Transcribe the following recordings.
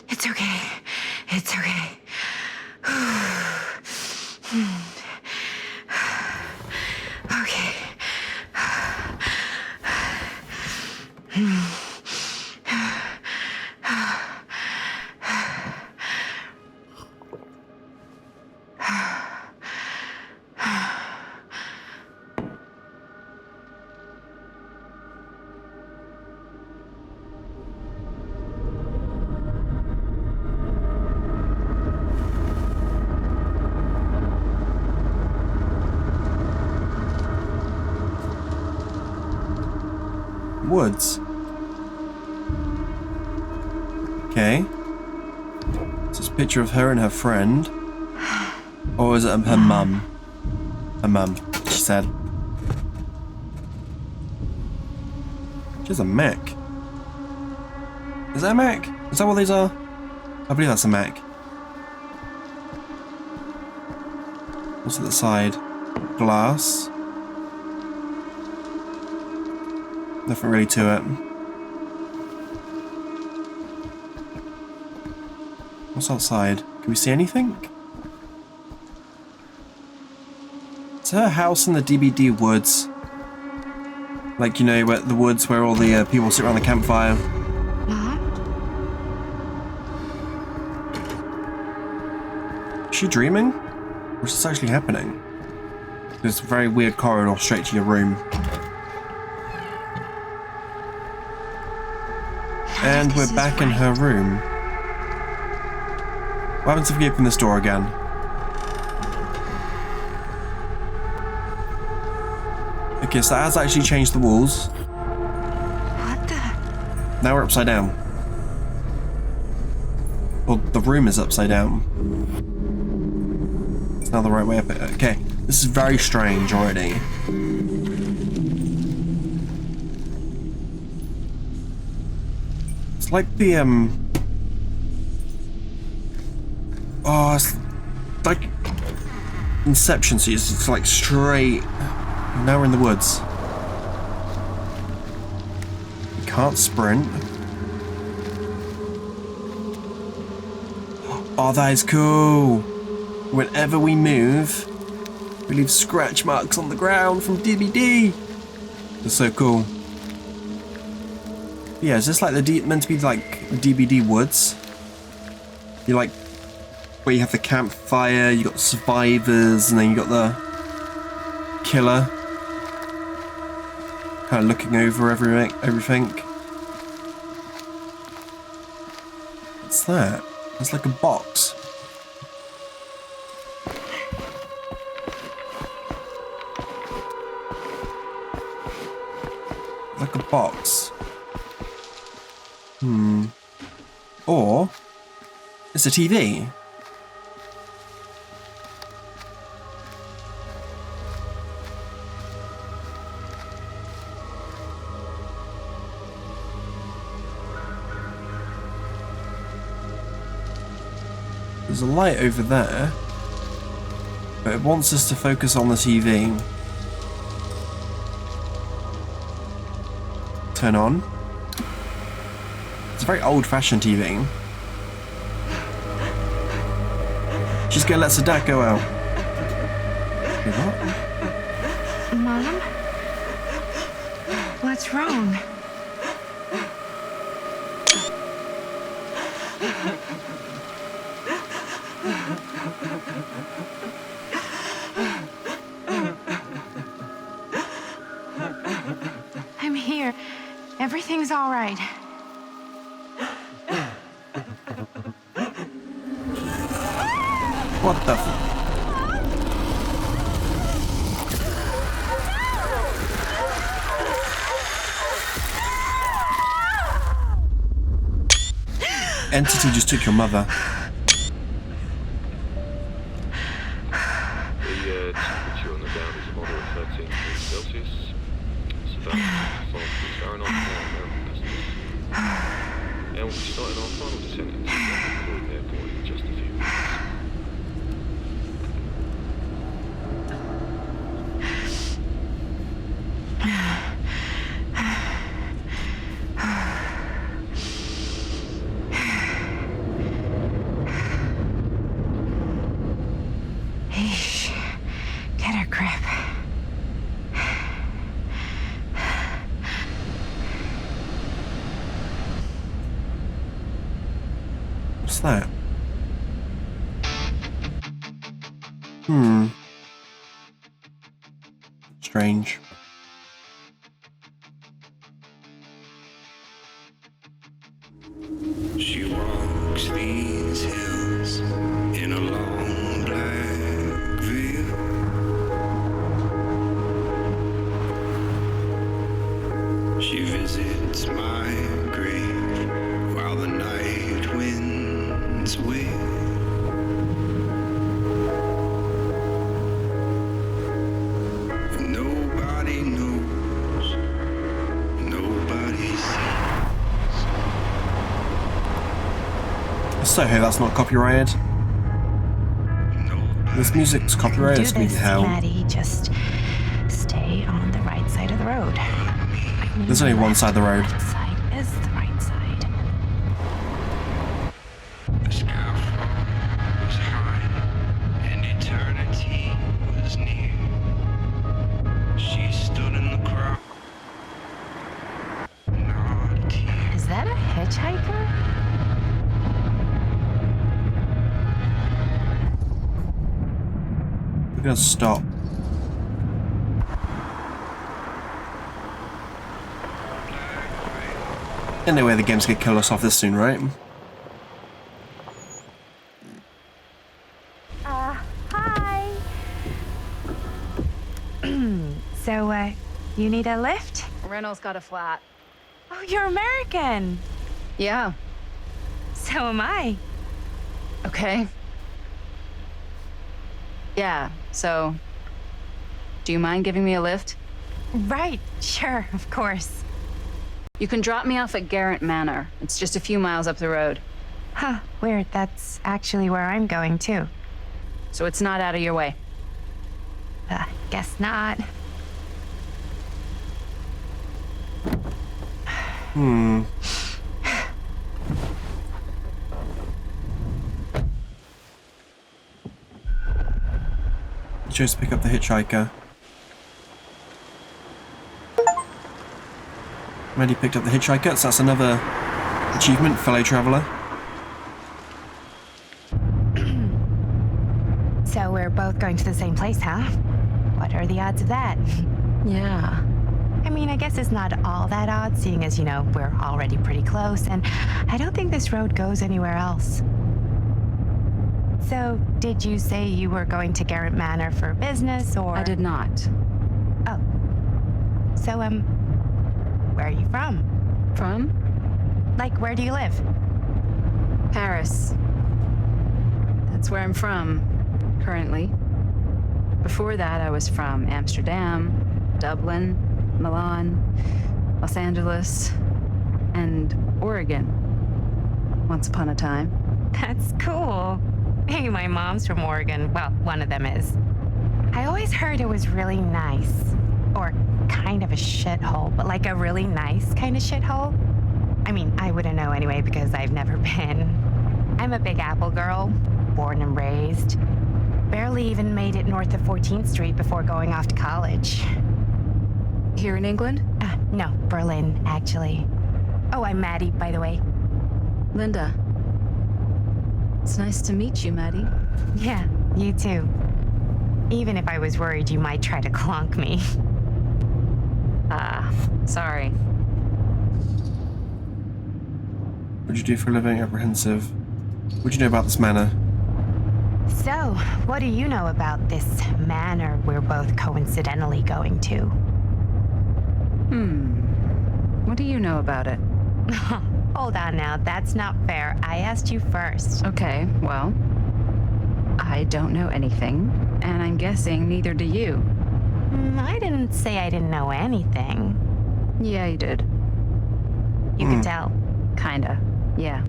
It's okay. It's okay. Okay. Woods. Okay. So it's a picture of her and her friend. Or is it her mum? Her mum, she said. She has a Mac. Is that a Mac? Is that what these are? I believe that's a Mac. What's at the side? Glass. Nothing really to it. What's outside? Can we see anything? It's her house in the DBD woods. Like, you know, where the woods where all the people sit around the campfire. Mom? Is she dreaming? Or is this actually happening? There's a very weird corridor straight to your room. And we're back in her room. What happens if we open this door again? Okay, so that has actually changed the walls. What the? Now we're upside down. Well, the room is upside down. It's now the right way up it. Okay, this is very strange already. It's like the, oh, it's like Inception, so it's like straight. Now we're in the woods. We can't sprint. Oh, that is cool. Whenever we move, we leave scratch marks on the ground from DBD. That's so cool. Yeah, is this like meant to be like DBD woods? You like where you have the campfire, you got the survivors, and then you got the killer kind of looking over everything. What's that? It's like a box. Like a box. Or it's a TV. There's a light over there, but it wants us to focus on the TV. Turn on. It's a very old-fashioned TV. She's gonna let Sadat go out. What? Mom? What's wrong? I'm here. Everything's all right. What the f... Entity just took your mother. The temperature on the ground is a moderate 13 degrees Celsius. So that's 5 degrees Fahrenheit for American listeners. And we'll be starting our final descent into the Croydon Airport in just a few minutes. What's that? Strange. She walks these hills in a long black veil. She visits my grave while the night winds wail. And nobody knows, nobody sees. I so hope that's not copyrighted. This music's copyrighted, Do it's gonna be this, hell. Maddie. Just stay on the right side of the road. There's only one side of the road. Left side is the right side. The scaffold was high, and eternity was near. She stood in the crowd, not a tear. Is that a hitchhiker? We're gonna stop. Anyway, the game's gonna kill us off this soon, right? Hi. So, you need a lift? Reynolds got a flat. Oh, you're American. Yeah. So am I. Okay. Yeah, so... Do you mind giving me a lift? Right, sure, of course. You can drop me off at Gerant Manor. It's just a few miles up the road. Huh, weird. That's actually where I'm going, too. So it's not out of your way. Guess not. Just pick up the hitchhiker. Maddie picked up the hitchhiker, so that's another achievement, fellow traveller. So we're both going to the same place, huh? What are the odds of that? Yeah. I mean, I guess it's not all that odd, seeing as, you know, we're already pretty close, and I don't think this road goes anywhere else. So, did you say you were going to Gerant Manor for business, or...? I did not. Oh. So, where are you from? From? Like, where do you live? Paris. That's where I'm from, currently. Before that, I was from Amsterdam, Dublin, Milan, Los Angeles, and Oregon. Once upon a time. That's cool. Hey, my mom's from Oregon. Well, one of them is. I always heard it was really nice. Or kind of a shithole, but like a really nice kind of shithole. I mean, I wouldn't know anyway because I've never been. I'm a Big Apple girl, born and raised. Barely even made it north of 14th Street before going off to college. Here in England? No, Berlin, actually. Oh, I'm Maddie, by the way. Linda. It's nice to meet you, Maddie. Yeah, you too. Even if I was worried you might try to clonk me. Sorry. What'd you do for a living? Apprehensive. What'd you know about this manor? So, what do you know about this manor we're both coincidentally going to? What do you know about it? Hold on now, that's not fair. I asked you first. Okay, well, I don't know anything, and I'm guessing neither do you. I didn't say I didn't know anything. Yeah, you did. You could tell. Kinda, yeah.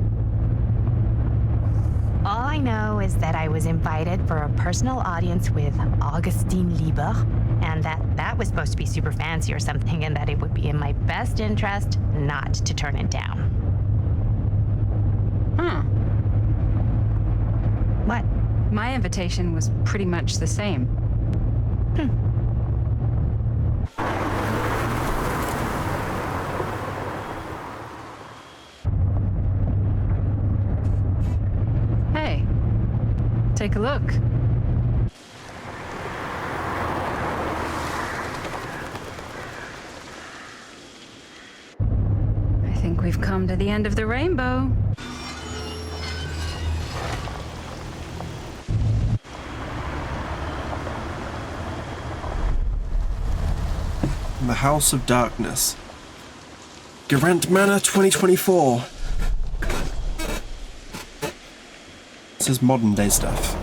All I know is that I was invited for a personal audience with Augustine Lieber, and that was supposed to be super fancy or something, and that it would be in my best interest not to turn it down. Huh. What? My invitation was pretty much the same. take a look. I think we've come to the end of the rainbow. The House of Darkness. Gerant Manor 2024. This is modern day stuff.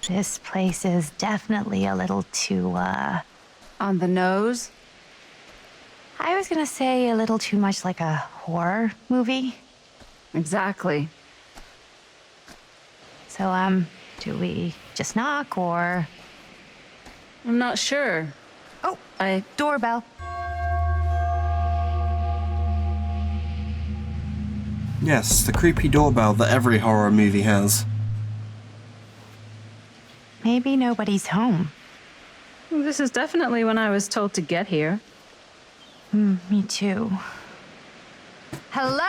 This place is definitely a little too, On the nose? I was gonna say a little too much like a horror movie. Exactly. So, do we just knock or... I'm not sure. Oh, I... doorbell. Yes, the creepy doorbell that every horror movie has. Maybe nobody's home. This is definitely when I was told to get here. Me too. Hello?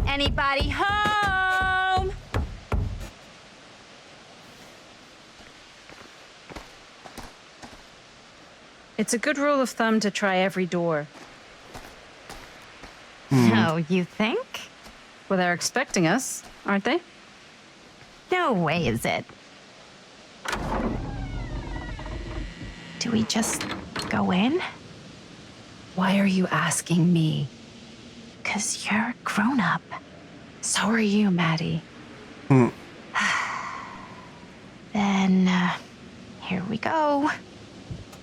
Anybody home? It's a good rule of thumb to try every door. No, you think? Well, they're expecting us, aren't they? No way is it. Do we just go in? Why are you asking me? 'Cause you're a grown-up. So are you, Maddie. Then, here we go.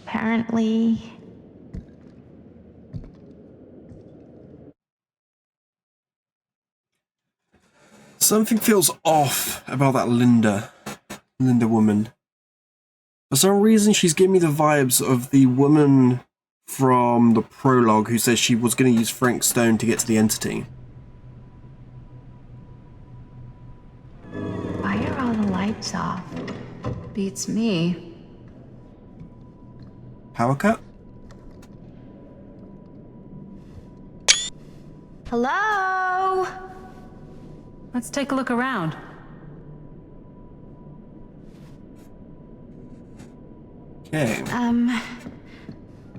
Apparently... Something feels off about that Linda woman. For some reason, she's giving me the vibes of the woman from the prologue who says she was going to use Frank Stone to get to the entity. Why are all the lights off? Beats me. Power cut? Hello? Let's take a look around. Okay.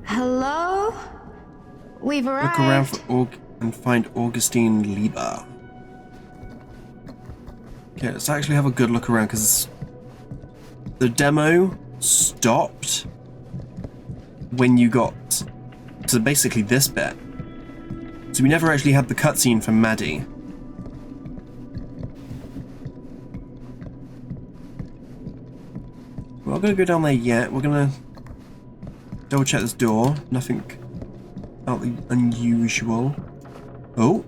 Hello? We've arrived. Look around for and find Augustine Lieber. Okay, let's actually have a good look around because the demo stopped when you got to basically this bit. So we never actually had the cutscene from Maddie. We're not going to go down there yet. We're going to double check this door. Nothing out the unusual. Oh.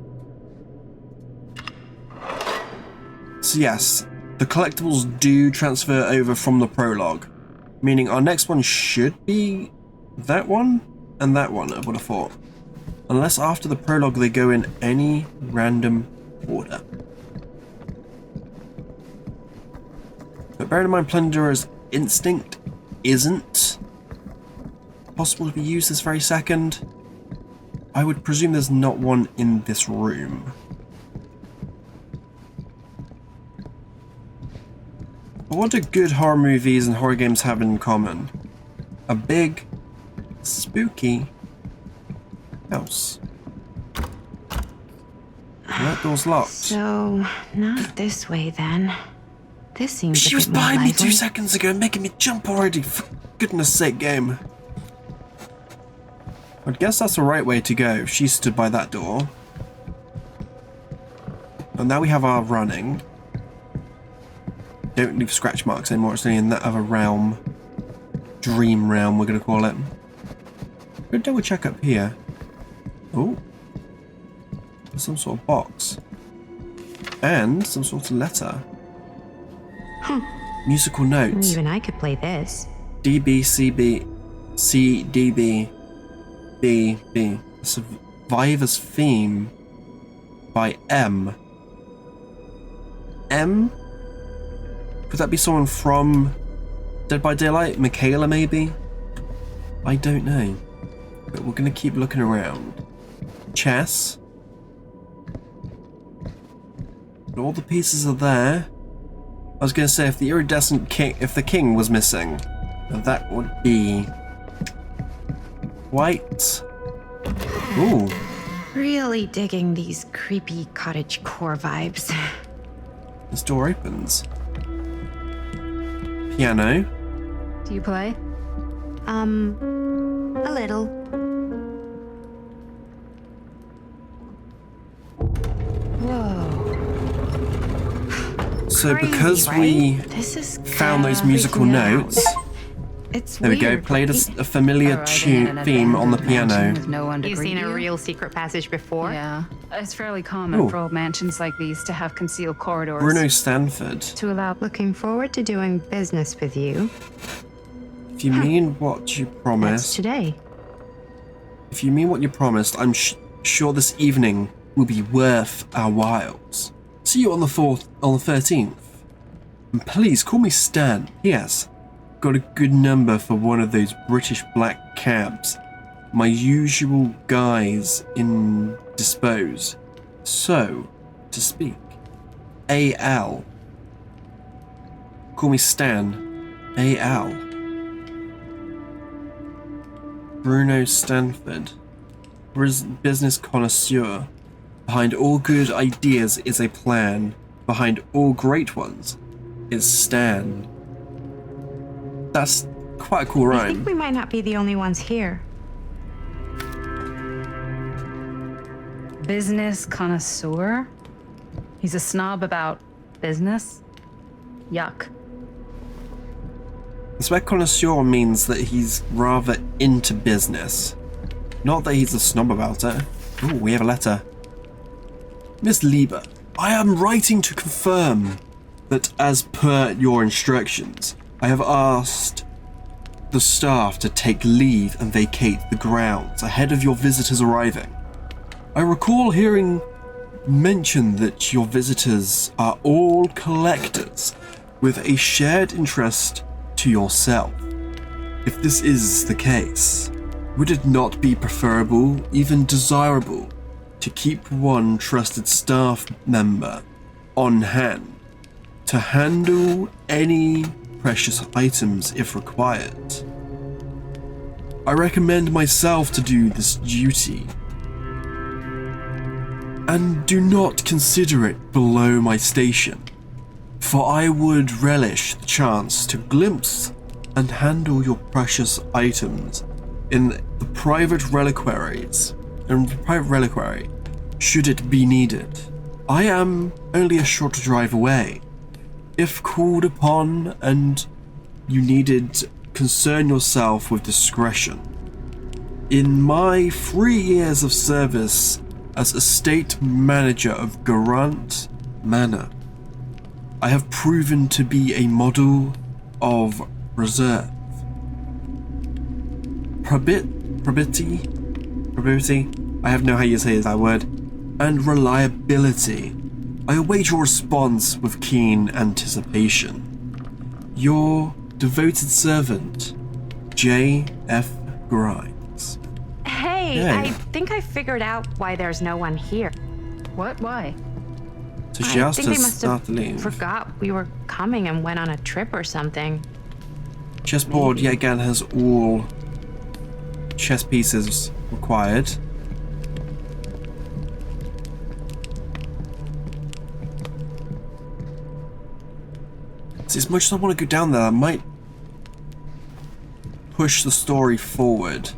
So yes, the collectibles do transfer over from the prologue. Meaning our next one should be that one and that one, I would have thought. Unless after the prologue they go in any random order. But bear in mind, Plunderer's instinct isn't possible to be used this very second. I would presume there's not one in this room. But what do good horror movies and horror games have in common? A big, spooky house. And that door's locked. So, not this way then. This seems She a was bit more behind me lively. 2 seconds ago, making me jump already. For goodness sake, game. I'd guess that's the right way to go. She stood by that door. And now we have our running. Don't leave scratch marks anymore. It's only in that other realm. Dream realm, we're going to call it. Go double check up here. Oh. There's some sort of box. And some sort of letter. Musical notes. Even I could play this. DBCB CDB BB. Survivor's theme. by M. M? Could that be someone from Dead by Daylight? Michaela, maybe? I don't know. But we're going to keep looking around. Chess. And all the pieces are there. I was going to say, if the iridescent king, if the king was missing, that would be white. Ooh. Really digging these creepy cottagecore vibes. This door opens. Piano. Do you play? A little. Whoa. So Crazy, because right? we This is found those musical freaking out. notes, It's there we go, weird. played a familiar Arriving in an theme on the abandoned mansion piano. With no one to You've greet seen a you? real secret passage before? Yeah, it's fairly common Ooh. for old mansions like these to have concealed corridors. Bruno Stanford. To allow. Looking forward to doing business with you. If you mean what you That's promised, today. if you mean what you promised, I'm sure this evening will be worth our whiles. See you on the 13th. And please call me Stan. Yes, got a good number for one of those British black cabs. My usual guys indisposed. So to speak. A.L. Call me Stan. A.L. Bruno Stanford. Business connoisseur. Behind all good ideas is a plan. Behind all great ones is Stan. That's quite a cool I rhyme. think we might not be the only ones here. Business connoisseur? He's a snob about business? Yuck. I suspect connoisseur means that he's rather into business. Not that he's a snob about it. Ooh, we have a letter. Miss Lieber, I am writing to confirm that as per your instructions, I have asked the staff to take leave and vacate the grounds ahead of your visitors arriving. I recall hearing mention that your visitors are all collectors with a shared interest to yourself. If this is the case, would it not be preferable, even desirable, to keep one trusted staff member on hand to handle any precious items if required? I recommend myself to do this duty, and do not consider it below my station, for I would relish the chance to glimpse and handle your precious items in the private reliquaries, should it be needed. I am only a short drive away. If called upon and you needed, concern yourself with discretion. In my 3 years of service as estate manager of Gerant Manor, I have proven to be a model of reserve, probity, I have no how you say that word, and reliability. I await your response with keen anticipation. Your devoted servant, J.F. Grimes. Hey, Hey. I think I figured out why there's no one here. What? Why? So she I asked think us they to must start have to leave. forgot we were coming and went on a trip or something. Chessboard yet again has all chess pieces required. See, as much as I want to go down there, I might push the story forward.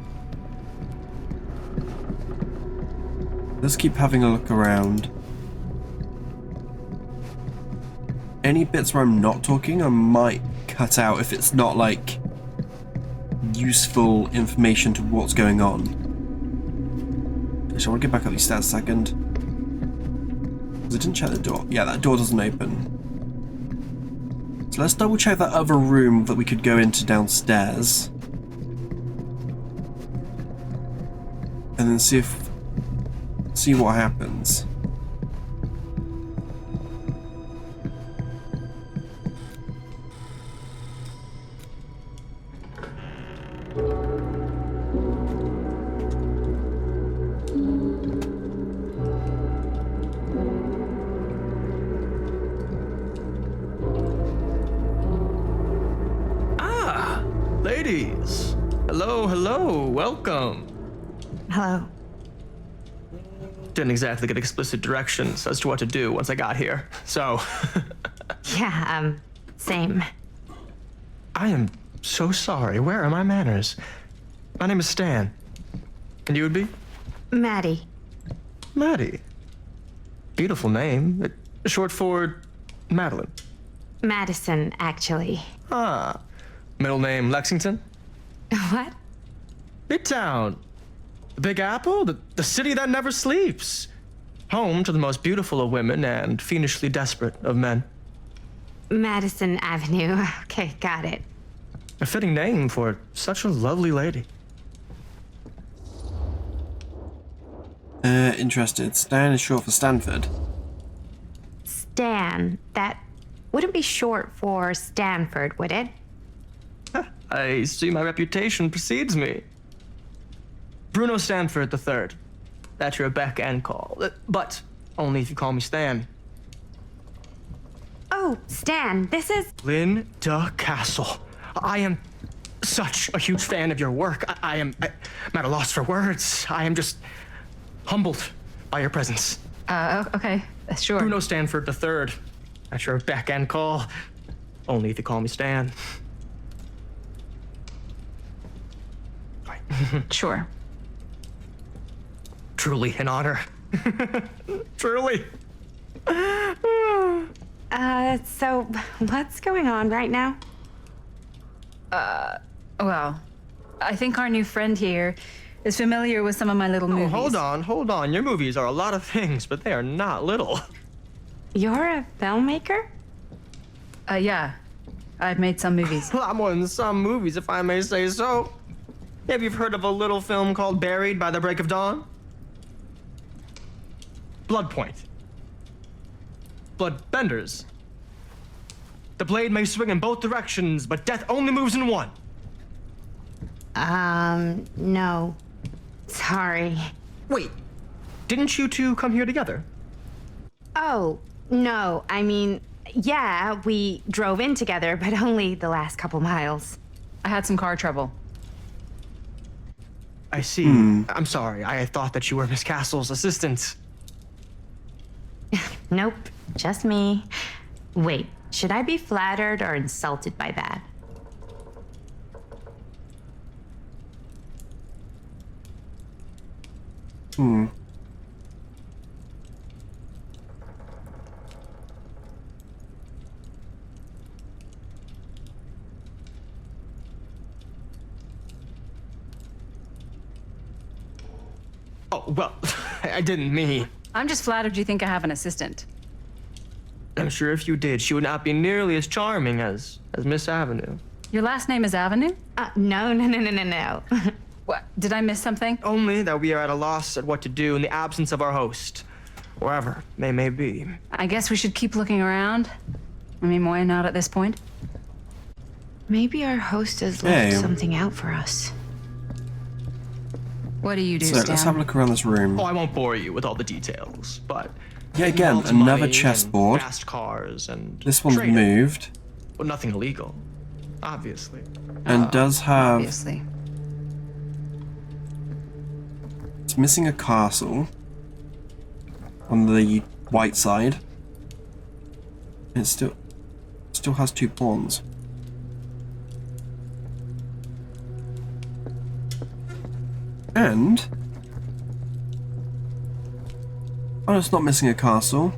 Let's keep having a look around. Any bits where I'm not talking, I might cut out if it's not like useful information to what's going on. Actually, I want to get back up these stairs a second. Because I didn't check the door. Yeah, that door doesn't open. So let's double check that other room that we could go into downstairs. And then see what happens. Ah, ladies. Hello, hello, welcome. Hello. Didn't exactly get explicit directions as to what to do once I got here, so. Yeah, same. I am so sorry. Where are my manners? My name is Stan. And you would be? Maddie. Maddie. Beautiful name. Short for Madeline. Madison, actually. Ah. Middle name Lexington? What? Midtown. The Big Apple? The city that never sleeps. Home to the most beautiful of women and fiendishly desperate of men. Madison Avenue. Okay, got it. A fitting name for such a lovely lady. Interested. Stan is short for Stanford. Stan. That wouldn't be short for Stanford, would it? I see my reputation precedes me. Bruno Stanford III. At your beck and call. But only if you call me Stan. Oh, Stan, this is... Linda Castle. I am such a huge fan of your work. I'm at a loss for words. I am just humbled by your presence. Okay, sure. Bruno Stanford III. At your beck and call. Only if you call me Stan. Right. Sure. Truly an honor. Truly. So what's going on right now? Well, I think our new friend here is familiar with some of my little movies. Hold on. Your movies are a lot of things, but they are not little. You're a filmmaker? Yeah. I've made some movies. A lot more than some movies, if I may say so. Have you heard of a little film called Buried by the Break of Dawn? Blood Point. Bloodbenders. The blade may swing in both directions, but death only moves in one. No. Sorry. Wait, didn't you two come here together? Oh, no. I mean, yeah, we drove in together, but only the last couple miles. I had some car trouble. I see. I'm sorry. I thought that you were Miss Castle's assistant. Nope, just me. Wait, should I be flattered or insulted by that? Oh, well, I didn't mean. I'm just flattered you think I have an assistant. I'm sure if you did, she would not be nearly as charming as Miss Avenue. Your last name is Avenue? No. What? Did I miss something? Only that we are at a loss at what to do in the absence of our host, wherever they may be. I guess we should keep looking around. I mean, why not at this point? Maybe our host has left something out for us. What do you do, So Stan? let's have a look around this room. Oh, I won't bore you with all the details, but Yeah, it again, involves another money chessboard. and fast cars and This one's trading. moved Well, nothing illegal, obviously. and does have. Obviously. It's missing a castle on the white side. It still has 2 pawns. And oh, it's not missing a castle.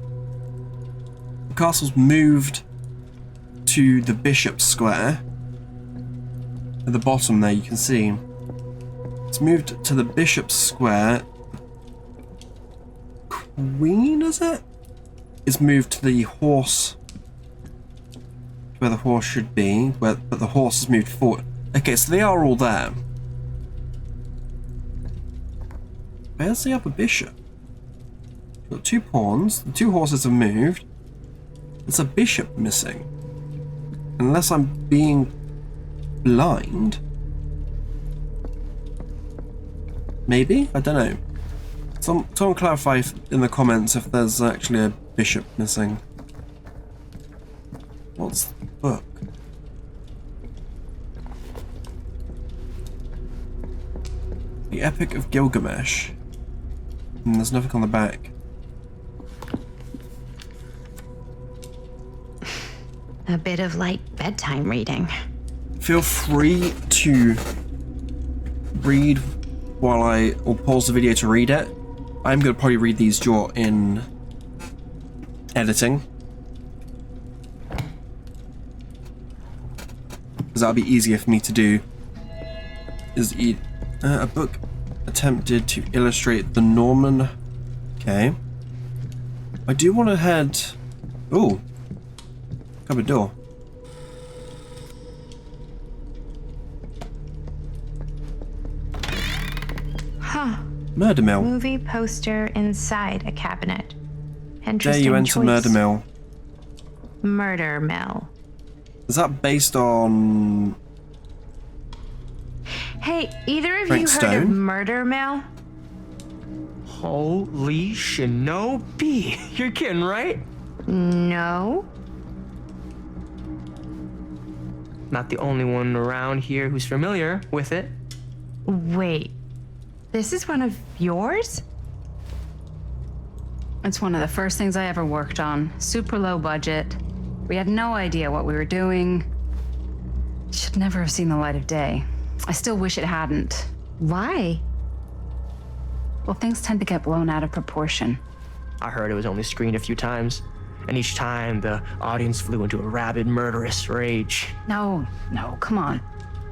The castle's moved to the Bishop's Square. At the bottom there, you can see. It's moved to the Bishop's Square. Queen, is it? It's moved to the horse. Where the horse should be, but the horse has moved forward. Okay, so they are all there. Where's the other bishop? You've got 2 pawns. The 2 horses have moved. There's a bishop missing. Unless I'm being blind. Maybe? I don't know. Someone clarify in the comments if there's actually a bishop missing. What's the book? The Epic of Gilgamesh. And there's nothing on the back. A bit of light bedtime reading. Feel free to read or pause the video to read it. I'm going to probably read these in editing. Because that'll be easier for me to do. A book attempted to illustrate the Norman. Okay. I do want to head. Ooh. Cupboard door. Huh. Murder mill. Movie poster inside a cabinet. There Interesting you enter choice. murder mill. Murder mill. Is that based on? Hey, either of Frank you heard of Stone? murder mill? Holy shinobi. You're kidding, right? No. Not the only one around here who's familiar with it. Wait. This is one of yours? It's one of the first things I ever worked on. Super low budget. We had no idea what we were doing. Should never have seen the light of day. I still wish it hadn't. Why? Well, things tend to get blown out of proportion. I heard it was only screened a few times, and each time the audience flew into a rabid, murderous rage. No, come on.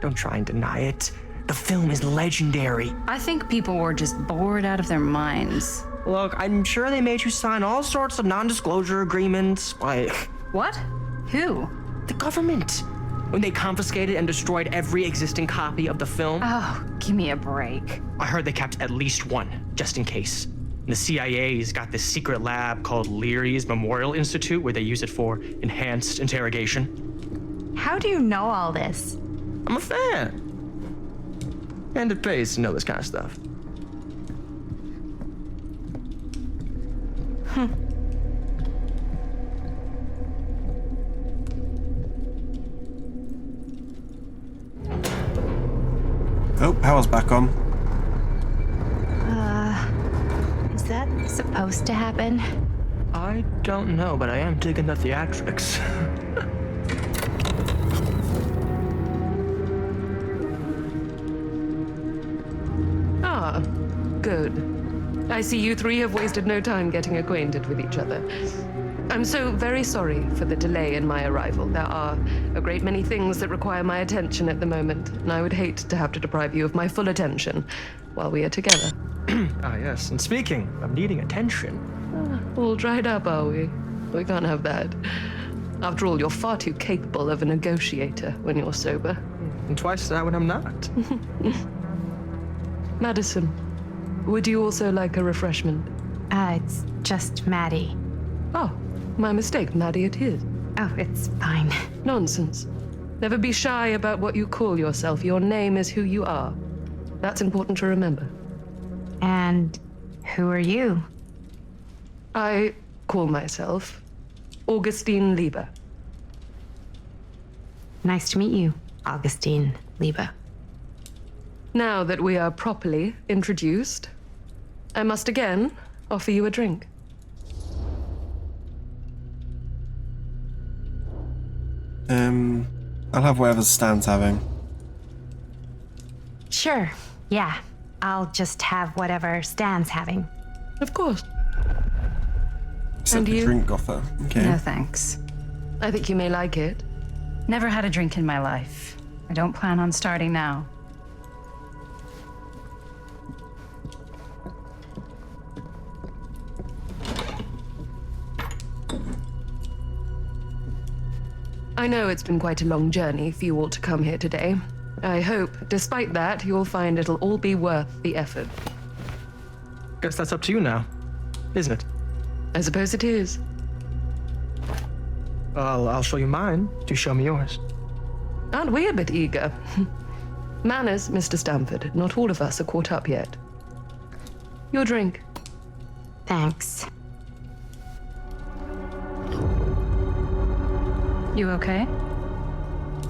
Don't try and deny it. The film is legendary. I think people were just bored out of their minds. Look, I'm sure they made you sign all sorts of non-disclosure agreements. Like, What? Who? the government. When they confiscated and destroyed every existing copy of the film, Oh, give me a break. I heard they kept at least one, just in case. And the CIA's got this secret lab called Leary's Memorial Institute where they use it for enhanced interrogation. How do you know all this? I'm a fan. And it pays to know this kind of stuff. Oh, power's back on. Is that supposed to happen? I don't know, but I am digging the theatrics. Ah, good. I see you three have wasted no time getting acquainted with each other. I'm so very sorry for the delay in my arrival. There are a great many things that require my attention at the moment, and I would hate to have to deprive you of my full attention while we are together. Ah, yes. And speaking of needing attention, All dried up, are we? We can't have that. After all, you're far too capable of a negotiator when you're sober. and twice that when I'm not. Madison, would you also like a refreshment? It's just Maddie. Oh, my mistake, Maddie it is. Oh, it's fine. Nonsense. Never be shy about what you call yourself. Your name is who you are. That's important to remember. And who are you? I call myself Augustine Lieber. Nice to meet you, Augustine Lieber. Now that we are properly introduced, I must again offer you a drink. I'll have whatever Stan's having. Sure, yeah. I'll just have whatever Stan's having. Of course. Except And the you? drink offer. Okay. No thanks. I think you may like it. Never had a drink in my life. I don't plan on starting now. I know it's been quite a long journey for you all to come here today. I hope, despite that, you'll find it'll all be worth the effort. Guess that's up to you now, isn't it? I suppose it is. I'll show you mine. Do show me yours. Aren't we a bit eager? Manners, Mr. Stamford. Not all of us are caught up yet. Your drink. Thanks. You okay?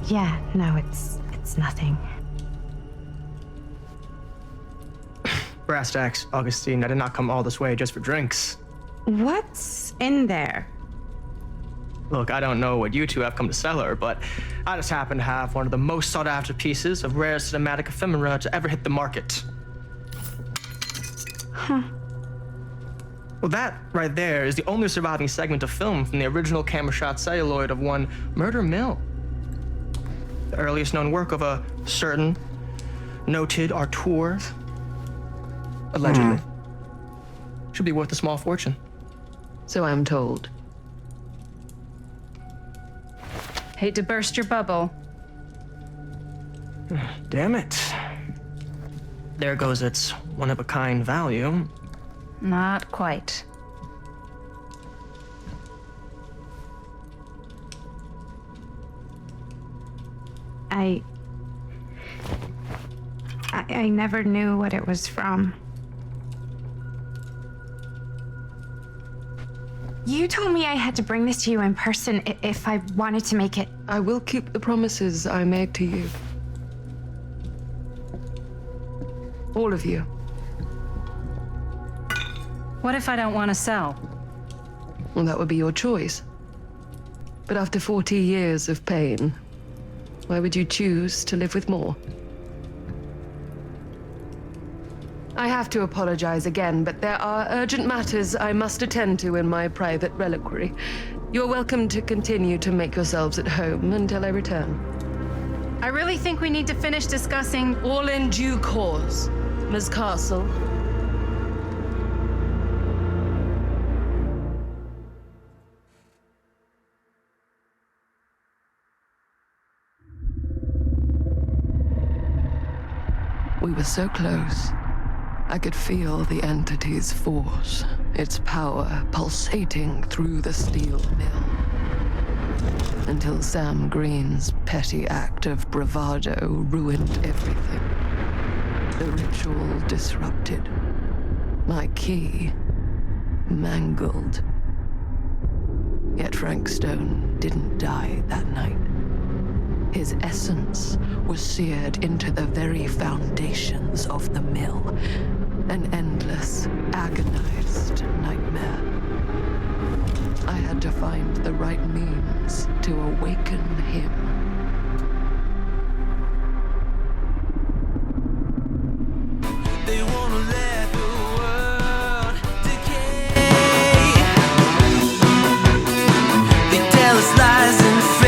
Yeah, no, it's nothing. Brass tacks, Augustine. I did not come all this way just for drinks. What's in there? Look, I don't know what you two have come to sell her, but I just happen to have one of the most sought-after pieces of rare cinematic ephemera to ever hit the market. Huh. Well, that right there is the only surviving segment of film from the original camera shot celluloid of one Murder Mill. The earliest known work of a certain noted auteur, allegedly. Should be worth a small fortune. So I'm told. Hate to burst your bubble. Damn it. There goes its one-of-a-kind value. Not quite. I never knew what it was from. You told me I had to bring this to you in person if I wanted to make it. I will keep the promises I made to you. All of you. What if I don't want to sell? Well, that would be your choice. But after 40 years of pain, why would you choose to live with more? I have to apologize again, but there are urgent matters I must attend to in my private reliquary. You're welcome to continue to make yourselves at home until I return. I really think we need to finish discussing. All in due course, Ms. Castle. We were so close. I could feel the entity's force, its power pulsating through the steel mill. Until Sam Green's petty act of bravado ruined everything. The ritual disrupted. My key mangled. Yet Frank Stone didn't die that night. His essence was seared into the very foundations of the mill. An endless, agonized nightmare. I had to find the right means to awaken him.